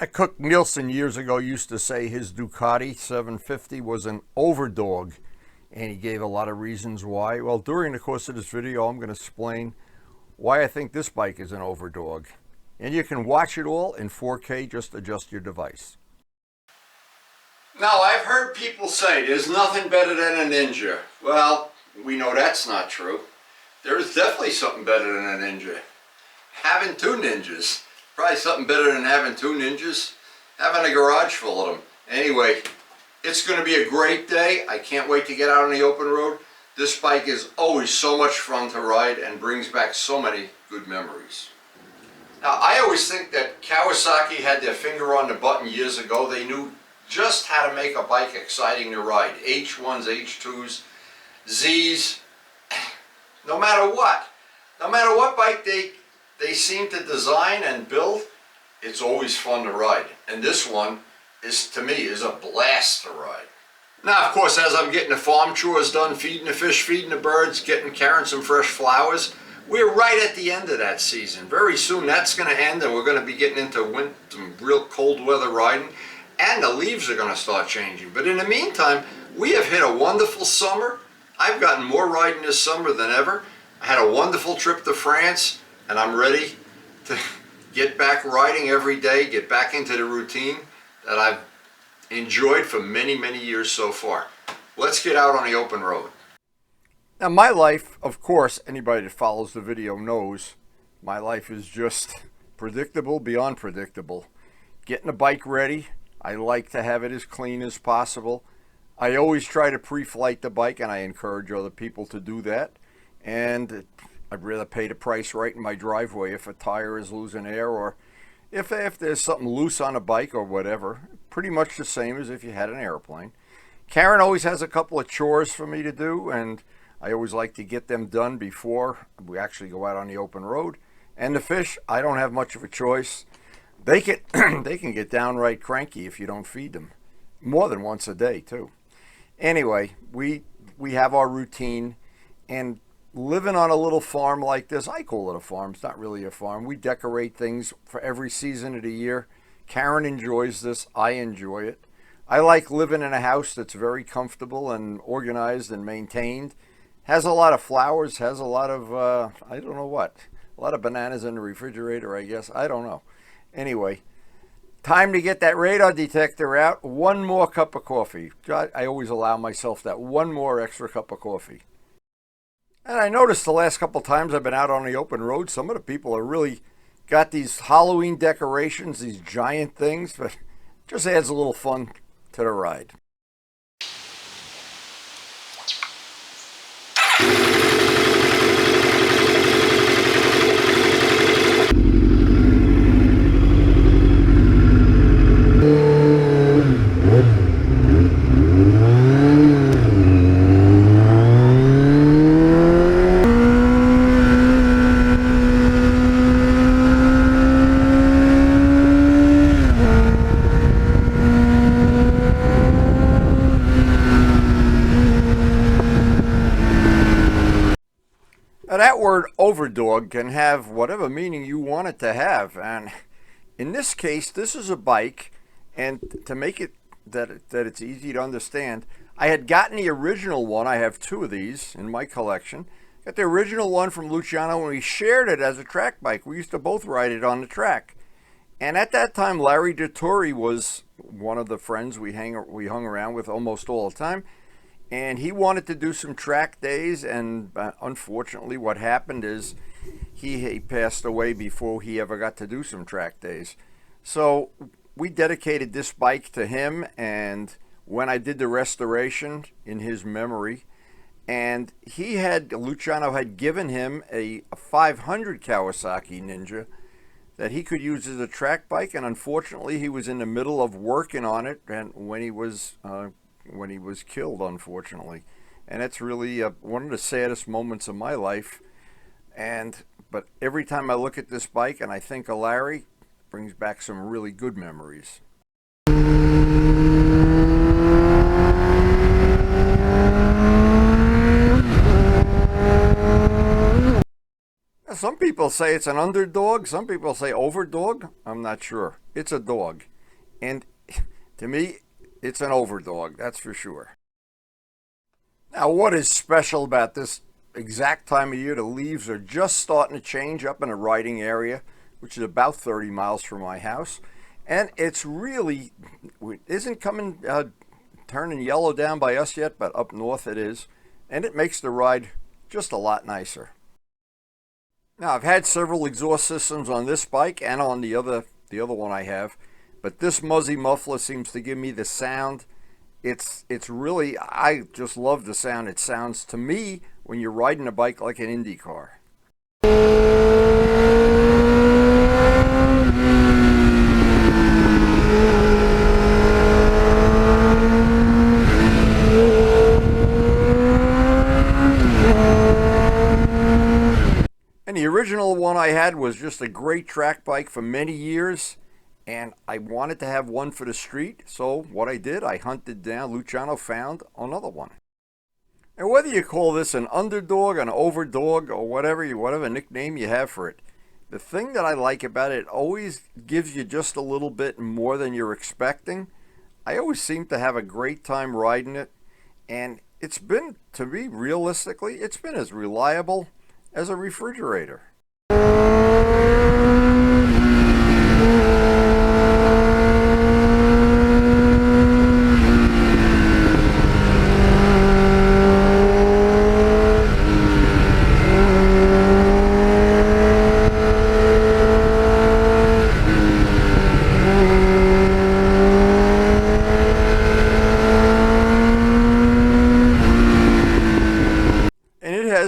Cook Nielsen years ago used to say his Ducati 750 was an overdog, and he gave a lot of reasons why. Well, during the course of this video, I'm going to explain why I think this bike is an overdog. And you can watch it all in 4K, just adjust your device. Now, I've heard people say there's nothing better than a Ninja. Well, we know that's not true. There's definitely something better than a Ninja. Having two Ninjas. Probably something better than having two Ninjas. Having a garage full of them. Anyway, it's going to be a great day. I can't wait to get out on the open road. This bike is always so much fun to ride and brings back so many good memories. Now, I always think that Kawasaki had their finger on the button years ago. They knew just how to make a bike exciting to ride. H1s, H2s, Zs, no matter what. No matter what bike they seem to design and build, it's always fun to ride. And this one is, to me, is a blast to ride. Now, of course, as I'm getting the farm chores done, feeding the fish, feeding the birds, carrying some fresh flowers, we're right at the end of that season. Very soon that's going to end and we're going to be getting into some real cold weather riding, and the leaves are going to start changing. But in the meantime, we have hit a wonderful summer. I've gotten more riding this summer than ever. I had a wonderful trip to France, and I'm ready to get back riding every day, get back into the routine that I've enjoyed for many, many years so far. Let's get out on the open road. Now, my life, of course, anybody that follows the video knows, my life is just predictable beyond predictable. Getting the bike ready, I like to have it as clean as possible. I always try to pre-flight the bike, and I encourage other people to do that. And I'd rather pay the price right in my driveway if a tire is losing air, or if there's something loose on a bike or whatever. Pretty much the same as if you had an airplane. Karen always has a couple of chores for me to do, and I always like to get them done before we actually go out on the open road. And the fish, I don't have much of a choice. They can get downright cranky if you don't feed them. More than once a day, too. Anyway, we have our routine, and living on a little farm like this, I call it a farm, it's not really a farm. We decorate things for every season of the year. Karen enjoys this, I enjoy it. I like living in a house that's very comfortable and organized and maintained. Has a lot of flowers, has a lot of, I don't know what, a lot of bananas in the refrigerator, I guess, I don't know. Anyway, time to get that radar detector out. One more cup of coffee. I always allow myself that one more extra cup of coffee. And I noticed the last couple times I've been out on the open road, some of the people have really got these Halloween decorations, these giant things, but it just adds a little fun to the ride. That word overdog can have whatever meaning you want it to have, and in this case, this is a bike, and to make it that it's easy to understand, I had gotten the original one. I have two of these in my collection. Got the original one from Luciano, and we shared it as a track bike. We used to both ride it on the track, and at that time, Larry DeTore was one of the friends we hung around with almost all the time. And he wanted to do some track days, and unfortunately what happened is he passed away before he ever got to do some track days. So we dedicated this bike to him, and when I did the restoration in his memory, and Luciano had given him a 500 Kawasaki Ninja that he could use as a track bike, and unfortunately he was in the middle of working on it and when he was killed, unfortunately. And that's really one of the saddest moments of my life. But every time I look at this bike and I think of Larry, it brings back some really good memories. Some people say it's an underdog. Some people say overdog. I'm not sure. it's a dog. And to me, it's an overdog, that's for sure. Now, what is special about this exact time of year? The leaves are just starting to change up in the riding area, which is about 30 miles from my house. And it's really, isn't coming, turning yellow down by us yet, but up north it is. And it makes the ride just a lot nicer. Now, I've had several exhaust systems on this bike and on the other one I have, but this Muzzy muffler seems to give me the sound. It's really, I just love the sound. It sounds to me when you're riding a bike like an Indy car. And the original one I had was just a great track bike for many years, and I wanted to have one for the street, so what I did, I hunted down, Luciano found another one. And whether you call this an underdog, an overdog, or whatever nickname you have for it, the thing that I like about it always gives you just a little bit more than you're expecting. I always seem to have a great time riding it, and it's been, to me, realistically, it's been as reliable as a refrigerator.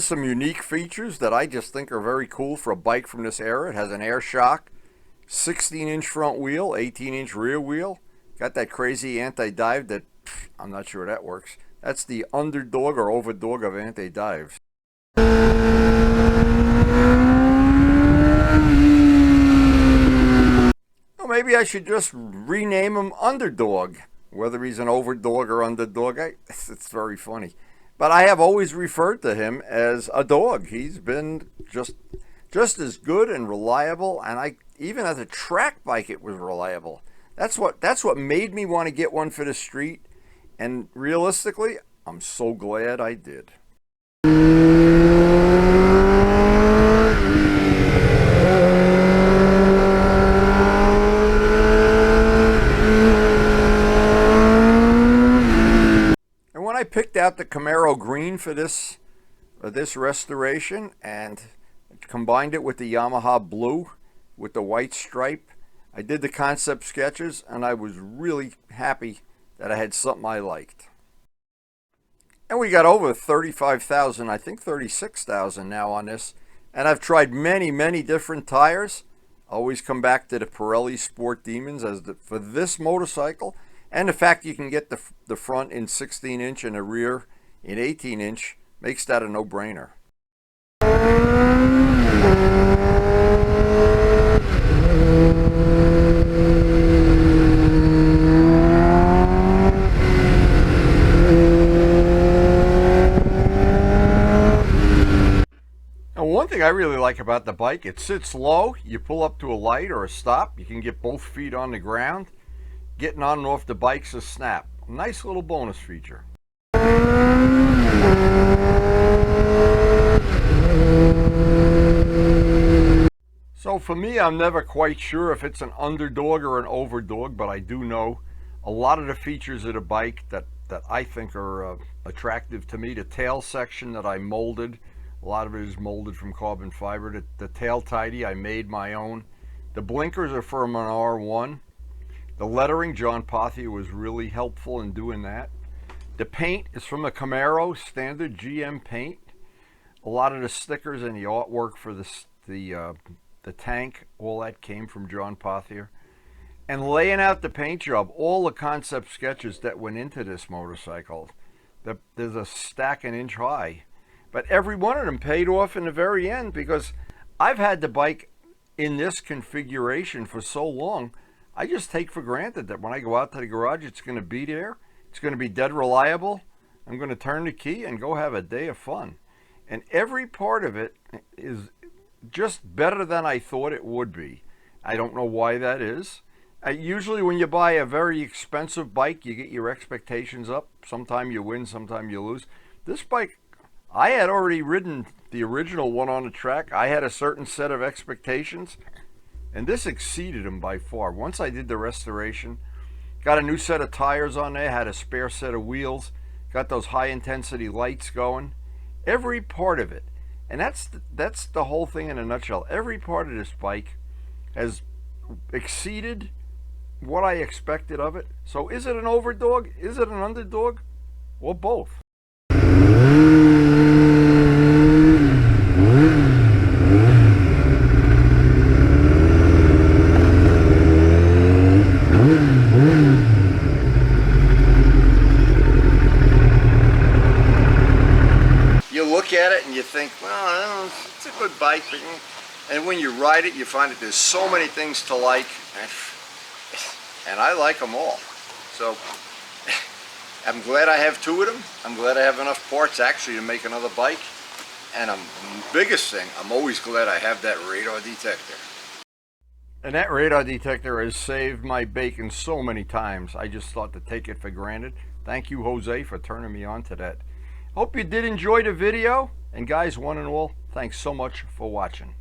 Some unique features that I just think are very cool for a bike from this era. It has an air shock, 16-inch front wheel, 18-inch rear wheel. Got that crazy anti-dive that, I'm not sure that works. That's the underdog or overdog of anti-dives. Well, maybe I should just rename him Underdog. Whether he's an overdog or underdog, it's very funny. But I have always referred to him as a dog. He's been just as good and reliable, and even as a track bike it was reliable. That's what made me want to get one for the street, and realistically, I'm so glad I did. I picked out the Camaro green for this restoration and combined it with the Yamaha blue with the white stripe. I did the concept sketches and I was really happy that I had something I liked. And we got over 35,000, I think 36,000 now on this. And I've tried many different tires. Always come back to the Pirelli Sport Demons for this motorcycle. And the fact you can get the front in 16-inch and the rear in 18-inch makes that a no-brainer. Now, one thing I really like about the bike, it sits low. You pull up to a light or a stop, you can get both feet on the ground. Getting on and off the bike's a snap. Nice little bonus feature. So for me, I'm never quite sure if it's an underdog or an overdog, but I do know a lot of the features of the bike that I think are attractive to me. The tail section that I molded, a lot of it is molded from carbon fiber. The tail tidy, I made my own. The blinkers are from an R1. The lettering, John Pothier was really helpful in doing that. The paint is from a Camaro, standard GM paint. A lot of the stickers and the artwork for the tank, all that came from John Pothier. And laying out the paint job, all the concept sketches that went into this motorcycle, there's a stack an inch high. But every one of them paid off in the very end, because I've had the bike in this configuration for so long, I just take for granted that when I go out to the garage, it's going to be there. It's going to be dead reliable. I'm going to turn the key and go have a day of fun. And every part of it is just better than I thought it would be. I don't know why that is. Usually when you buy a very expensive bike, you get your expectations up. Sometime you win, sometime you lose. This bike, I had already ridden the original one on the track. I had a certain set of expectations, and this exceeded them by far. Once I did the restoration, got a new set of tires on there, had a spare set of wheels, got those high intensity lights going, every part of it. And that's the whole thing in a nutshell. Every part of this bike has exceeded what I expected of it. So is it an overdog? Is it an underdog? Or both? You look at it and you think, well, it's a good bike, and when you ride it, you find that there's so many things to like, and I like them all. So I'm glad I have two of them. I'm glad I have enough parts actually to make another bike. And biggest thing, I'm always glad I have that radar detector. And that radar detector has saved my bacon so many times. I just thought to take it for granted. Thank you, Jose, for turning me on to that. Hope you did enjoy the video. And guys, one and all, thanks so much for watching.